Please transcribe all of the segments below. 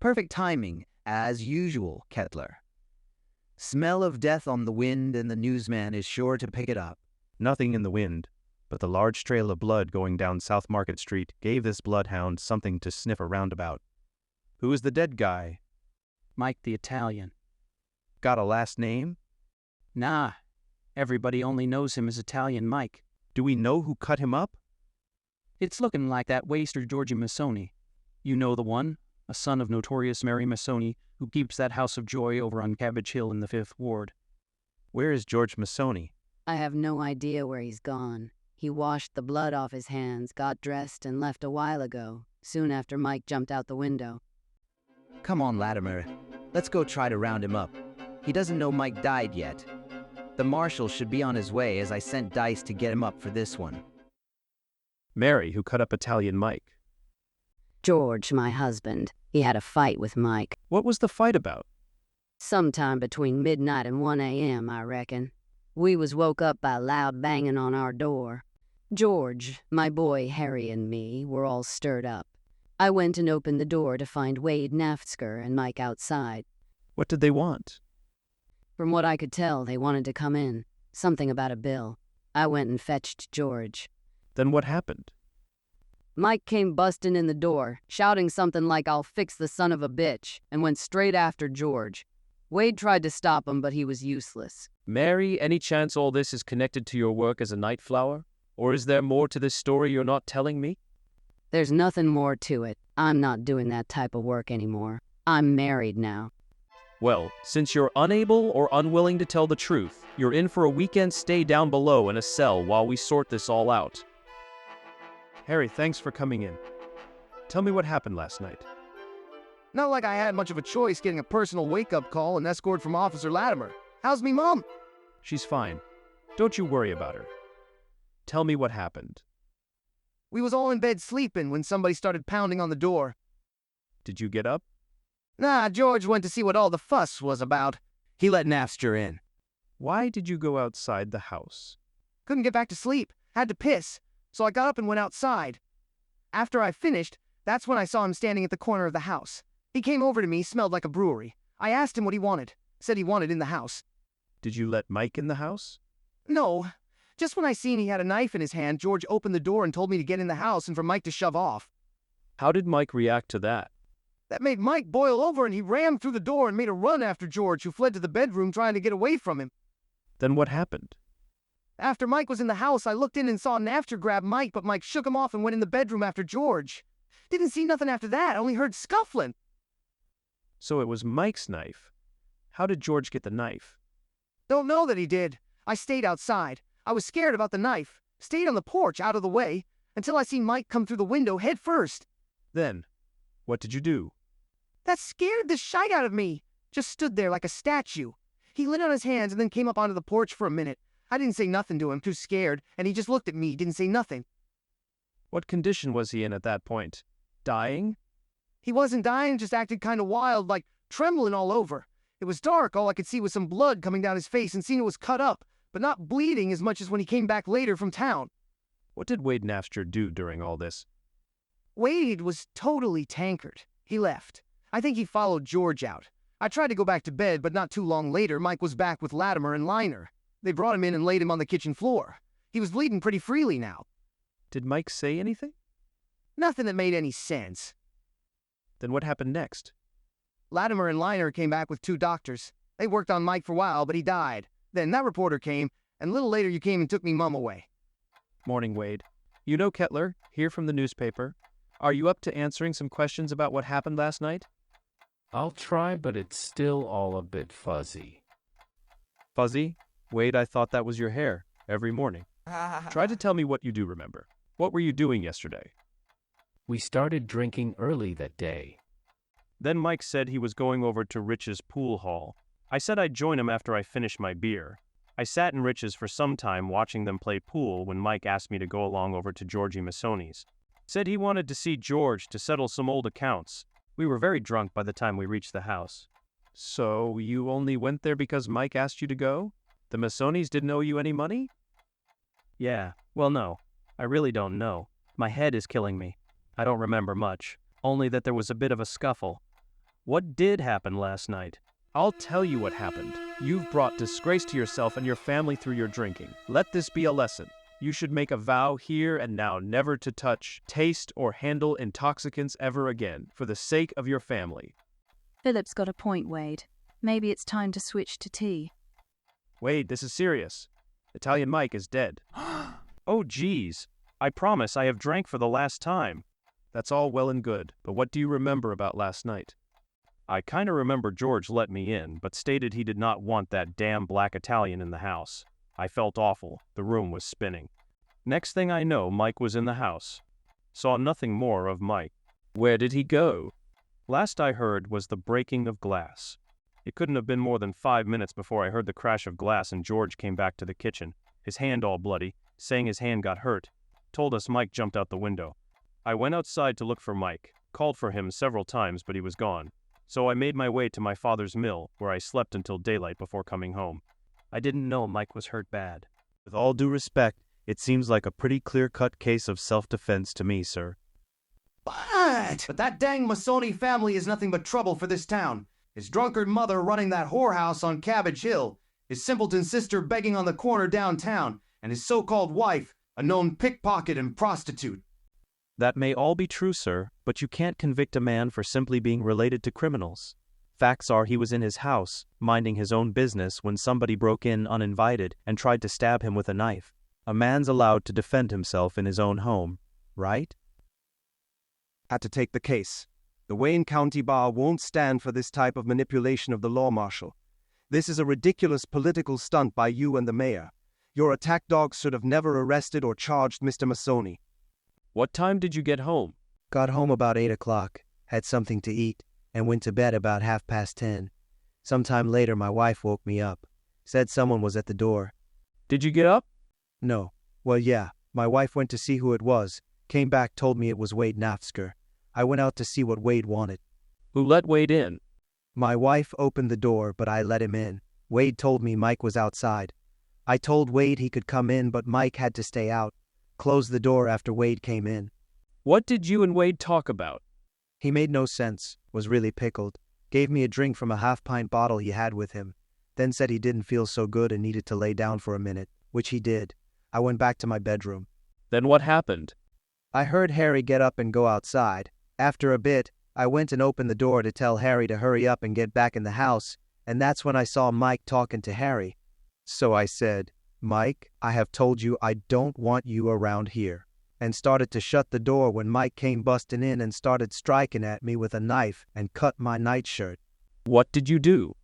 Perfect timing, as usual, Kettler. Smell of death on the wind, and the newsman is sure to pick it up. Nothing in the wind, but the large trail of blood going down South Market Street gave this bloodhound something to sniff around about. Who is the dead guy? Mike the Italian. Got a last name? Nah, everybody only knows him as Italian Mike. Do we know who cut him up? It's looking like that waster Georgie Missoni. You know the one, a son of notorious Mary Missoni, who keeps that house of joy over on Cabbage Hill in the 5th Ward. Where is George Missoni? I have no idea where he's gone. He washed the blood off his hands, got dressed, and left a while ago, soon after Mike jumped out the window. Come on, Latimer. Let's go try to round him up. He doesn't know Mike died yet. The marshal should be on his way, as I sent Dice to get him up for this one. Mary, who cut up Italian Mike. George, my husband. He had a fight with Mike. What was the fight about? Sometime between midnight and 1 a.m., I reckon. We was woke up by loud banging on our door. George, my boy Harry, and me were all stirred up. I went and opened the door to find Wade Naftsker and Mike outside. What did they want? From what I could tell, they wanted to come in. Something about a bill. I went and fetched George. Then what happened? Mike came busting in the door, shouting something like, "I'll fix the son of a bitch," and went straight after George. Wade tried to stop him, but he was useless. Mary, any chance all this is connected to your work as a night flower? Or is there more to this story you're not telling me? There's nothing more to it. I'm not doing that type of work anymore. I'm married now. Well, since you're unable or unwilling to tell the truth, you're in for a weekend stay down below in a cell while we sort this all out. Harry, thanks for coming in. Tell me what happened last night. Not like I had much of a choice getting a personal wake-up call and escort from Officer Latimer. How's me mom? She's fine. Don't you worry about her. Tell me what happened. We was all in bed sleeping when somebody started pounding on the door. Did you get up? Nah, George went to see what all the fuss was about. He let Naftsker in. Why did you go outside the house? Couldn't get back to sleep. Had to piss. So I got up and went outside. After I finished, that's when I saw him standing at the corner of the house. He came over to me, smelled like a brewery. I asked him what he wanted. Said he wanted in the house. Did you let Mike in the house? No. Just when I seen he had a knife in his hand, George opened the door and told me to get in the house and for Mike to shove off. How did Mike react to that? That made Mike boil over and he ran through the door and made a run after George, who fled to the bedroom trying to get away from him. Then what happened? After Mike was in the house, I looked in and saw Naftsker grab Mike, but Mike shook him off and went in the bedroom after George. Didn't see nothing after that, only heard scuffling. So it was Mike's knife. How did George get the knife? Don't know that he did. I stayed outside. I was scared about the knife. Stayed on the porch, out of the way, until I seen Mike come through the window head first. Then, what did you do? That scared the shite out of me. Just stood there like a statue. He lit on his hands and then came up onto the porch for a minute. I didn't say nothing to him, too scared, and he just looked at me, didn't say nothing. What condition was he in at that point? Dying? He wasn't dying, just acted kind of wild, like trembling all over. It was dark, all I could see was some blood coming down his face and seen it was cut up, but not bleeding as much as when he came back later from town. What did Wade Naftsker do during all this? Wade was totally tankard. He left. I think he followed George out. I tried to go back to bed, but not too long later, Mike was back with Latimer and Liner. They brought him in and laid him on the kitchen floor. He was bleeding pretty freely now. Did Mike say anything? Nothing that made any sense. Then what happened next? Latimer and Liner came back with 2 doctors. They worked on Mike for a while, but he died. Then that reporter came, and a little later you came and took me mum away. Morning, Wade. You know Kettler, here from the newspaper. Are you up to answering some questions about what happened last night? I'll try, but it's still all a bit fuzzy. Fuzzy? Wade, I thought that was your hair, every morning. Try to tell me what you do remember. What were you doing yesterday? We started drinking early that day. Then Mike said he was going over to Rich's pool hall. I said I'd join him after I finished my beer. I sat in Rich's for some time watching them play pool when Mike asked me to go along over to Georgie Missoni's. Said he wanted to see George to settle some old accounts. We were very drunk by the time we reached the house. So you only went there because Mike asked you to go? The Missonis didn't owe you any money? Yeah, well no, I really don't know. My head is killing me. I don't remember much, only that there was a bit of a scuffle. What did happen last night? I'll tell you what happened. You've brought disgrace to yourself and your family through your drinking. Let this be a lesson. You should make a vow here and now never to touch, taste, or handle intoxicants ever again, for the sake of your family. Philip's got a point, Wade. Maybe it's time to switch to tea. Wade, this is serious. Italian Mike is dead. Oh, geez. I promise I have drank for the last time. That's all well and good, but what do you remember about last night? I kinda remember George let me in, but stated he did not want that damn black Italian in the house. I felt awful. The room was spinning. Next thing I know, Mike was in the house. Saw nothing more of Mike. Where did he go? Last I heard was the breaking of glass. It couldn't have been more than 5 minutes before I heard the crash of glass and George came back to the kitchen, his hand all bloody, saying his hand got hurt. Told us Mike jumped out the window. I went outside to look for Mike, called for him several times, but he was gone. So I made my way to my father's mill, where I slept until daylight before coming home. I didn't know Mike was hurt bad. With all due respect, it seems like a pretty clear-cut case of self-defense to me, sir. But that dang Masoni family is nothing but trouble for this town. His drunkard mother running that whorehouse on Cabbage Hill, his simpleton sister begging on the corner downtown, and his so-called wife, a known pickpocket and prostitute. That may all be true, sir, but you can't convict a man for simply being related to criminals. Facts are he was in his house, minding his own business, when somebody broke in uninvited and tried to stab him with a knife. A man's allowed to defend himself in his own home, right? Had to take the case. The Wayne County Bar won't stand for this type of manipulation of the law, Marshal. This is a ridiculous political stunt by you and the mayor. Your attack dogs should have never arrested or charged Mr. Masoni. What time did you get home? Got home about 8 o'clock, had something to eat, and went to bed about 10:30. Sometime later my wife woke me up. Said someone was at the door. Did you get up? No. Well, yeah. My wife went to see who it was. Came back, told me it was Wade Naftzger. I went out to see what Wade wanted. Who let Wade in? My wife opened the door, but I let him in. Wade told me Mike was outside. I told Wade he could come in, but Mike had to stay out. Closed the door after Wade came in. What did you and Wade talk about? He made no sense, was really pickled. Gave me a drink from a half-pint bottle he had with him. Then said he didn't feel so good and needed to lay down for a minute, which he did. I went back to my bedroom. Then what happened? I heard Harry get up and go outside. After a bit, I went and opened the door to tell Harry to hurry up and get back in the house, and that's when I saw Mike talking to Harry. So I said, "Mike, I have told you I don't want you around here," and started to shut the door when Mike came busting in and started striking at me with a knife and cut my nightshirt. What did you do?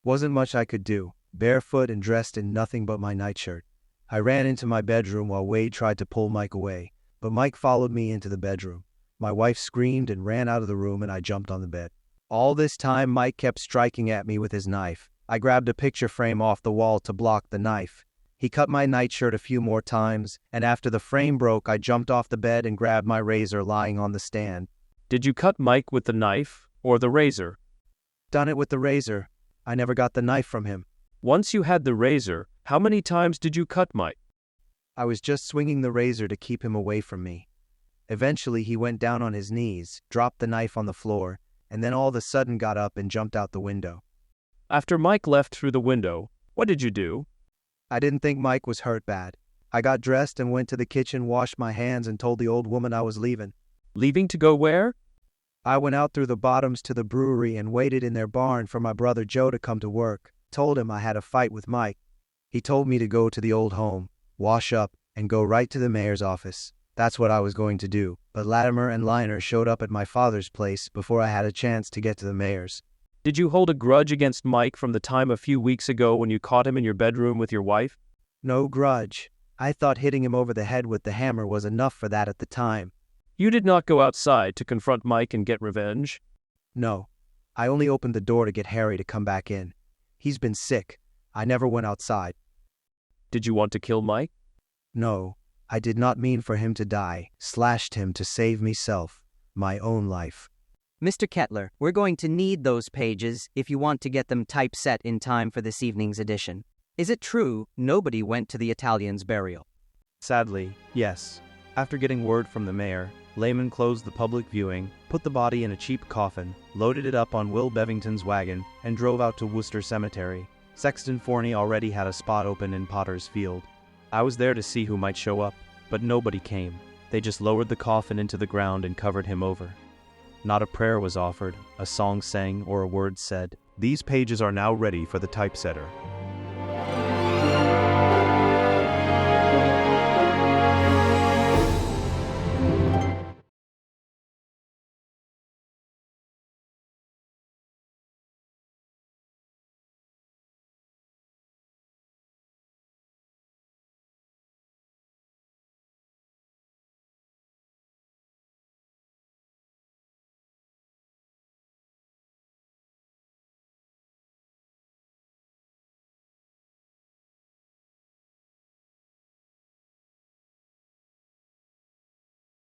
Wasn't much I could do, barefoot and dressed in nothing but my nightshirt. I ran into my bedroom while Wade tried to pull Mike away, but Mike followed me into the bedroom. My wife screamed and ran out of the room, and I jumped on the bed. All this time, Mike kept striking at me with his knife. I grabbed a picture frame off the wall to block the knife. He cut my nightshirt a few more times, and after the frame broke, I jumped off the bed and grabbed my razor lying on the stand. Did you cut Mike with the knife or the razor? Done it with the razor. I never got the knife from him. Once you had the razor, how many times did you cut Mike? I was just swinging the razor to keep him away from me. Eventually, he went down on his knees, dropped the knife on the floor, and then all of a sudden got up and jumped out the window. After Mike left through the window, what did you do? I didn't think Mike was hurt bad. I got dressed and went to the kitchen, washed my hands, and told the old woman I was leaving. Leaving to go where? I went out through the bottoms to the brewery and waited in their barn for my brother Joe to come to work. Told him I had a fight with Mike. He told me to go to the old home, wash up, and go right to the mayor's office. That's what I was going to do, but Latimer and Liner showed up at my father's place before I had a chance to get to the mayor's. Did you hold a grudge against Mike from the time a few weeks ago when you caught him in your bedroom with your wife? No grudge. I thought hitting him over the head with the hammer was enough for that at the time. You did not go outside to confront Mike and get revenge? No. I only opened the door to get Harry to come back in. He's been sick. I never went outside. Did you want to kill Mike? No. I did not mean for him to die. Slashed him to save myself, my own life. Mr. Kettler, we're going to need those pages if you want to get them typeset in time for this evening's edition. Is it true nobody went to the Italian's burial? Sadly, yes. After getting word from the mayor, Layman closed the public viewing, put the body in a cheap coffin, loaded it up on Will Bevington's wagon, and drove out to Worcester Cemetery. Sexton Forney already had a spot open in Potter's Field. I was there to see who might show up, but nobody came. They just lowered the coffin into the ground and covered him over. Not a prayer was offered, a song sang, or a word said. These pages are now ready for the typesetter.